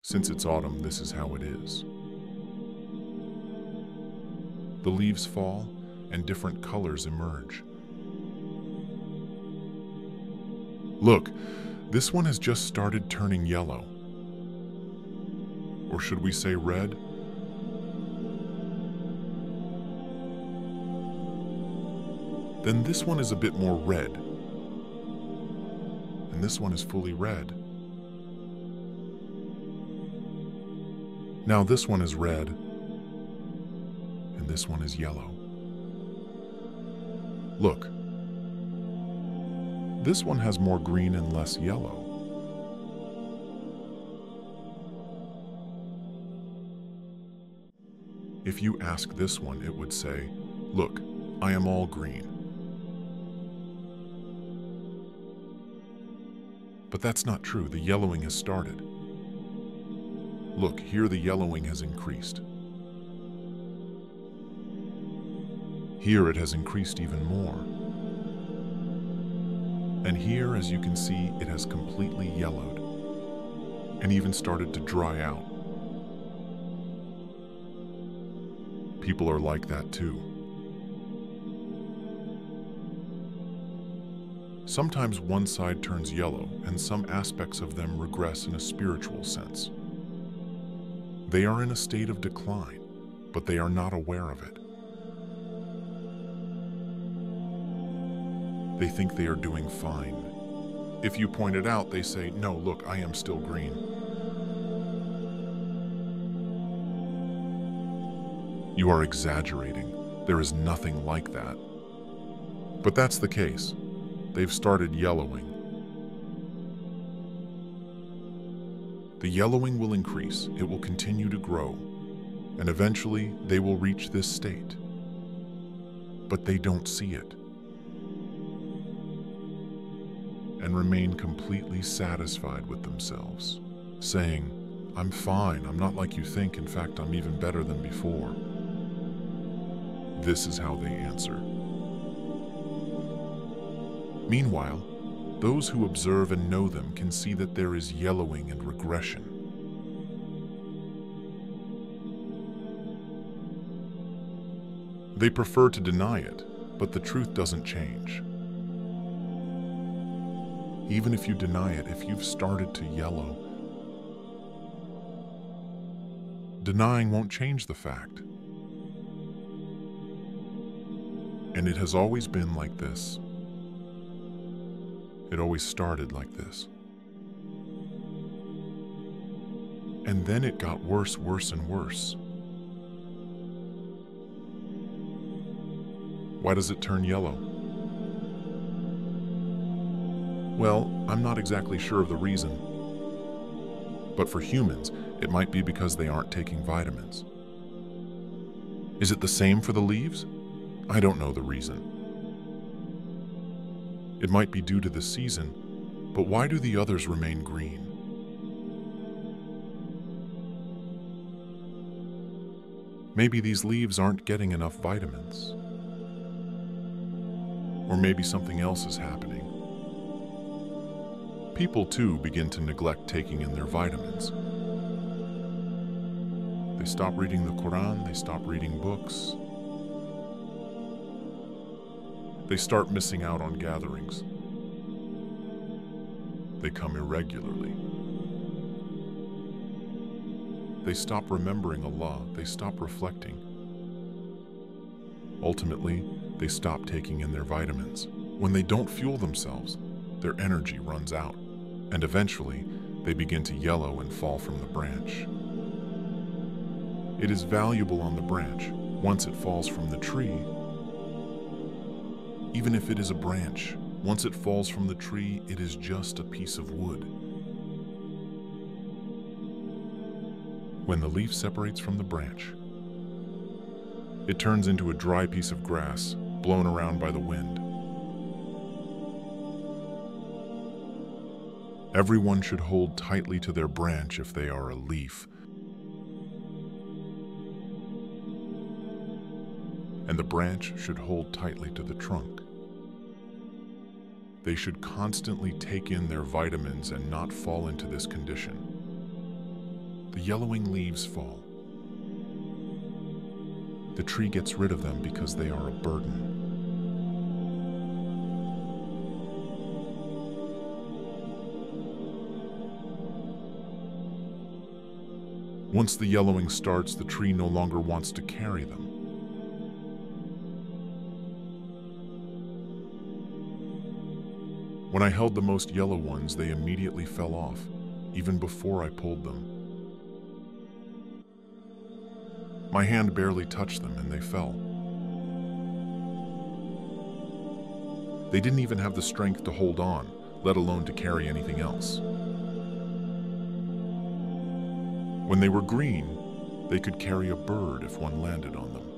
Since it's autumn, this is how it is. The leaves fall and different colors emerge. Look, this one has just started turning yellow. Or should we say red? Then this one is a bit more red. And this one is fully red. Now this one is red, and this one is yellow. Look, this one has more green and less yellow. If you ask this one, it would say, "Look, I am all green." But that's not true. The yellowing has started. Look, here the yellowing has increased. Here it has increased even more. And here, as you can see, it has completely yellowed and even started to dry out. People are like that too. Sometimes one side turns yellow and some aspects of them regress in a spiritual sense. They are in a state of decline, but they are not aware of it. They think they are doing fine. If you point it out, they say, "No, look, I am still green." You are exaggerating. There is nothing like that. But that's the case. They've started yellowing. The yellowing will increase, it will continue to grow, and eventually they will reach this state. But they don't see it, and remain completely satisfied with themselves, saying, "I'm fine, I'm not like you think, in fact, I'm even better than before." This is how they answer. Meanwhile, those who observe and know them can see that there is yellowing and regression. They prefer to deny it, but the truth doesn't change. Even if you deny it, if you've started to yellow, denying won't change the fact. And it has always been like this. It always started like this. And then it got worse, worse, and worse. Why does it turn yellow? Well, I'm not exactly sure of the reason. But for humans, it might be because they aren't taking vitamins. Is it the same for the leaves? I don't know the reason. It might be due to the season, but why do the others remain green? Maybe these leaves aren't getting enough vitamins. Or maybe something else is happening. People too begin to neglect taking in their vitamins. They stop reading the Quran, they stop reading books. They start missing out on gatherings. They come irregularly. They stop remembering Allah. They stop reflecting. Ultimately, they stop taking in their vitamins. When they don't fuel themselves, their energy runs out, and eventually, they begin to yellow and fall from the branch. It is valuable on the branch. Once it falls from the tree, even if it is a branch, once it falls from the tree, it is just a piece of wood. When the leaf separates from the branch, it turns into a dry piece of grass, blown around by the wind. Everyone should hold tightly to their branch if they are a leaf. And the branch should hold tightly to the trunk. They should constantly take in their vitamins and not fall into this condition. yellowing leaves fall. The tree gets rid of them because they are a burden. Once the yellowing starts, the tree no longer wants to carry them. When I held the most yellow ones, they immediately fell off, even before I pulled them. My hand barely touched them and they fell. They didn't even have the strength to hold on, let alone to carry anything else. When they were green, they could carry a bird if one landed on them.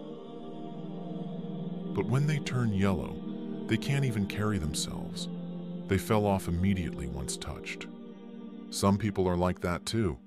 But when they turn yellow, they can't even carry themselves. They fell off immediately once touched. Some people are like that too.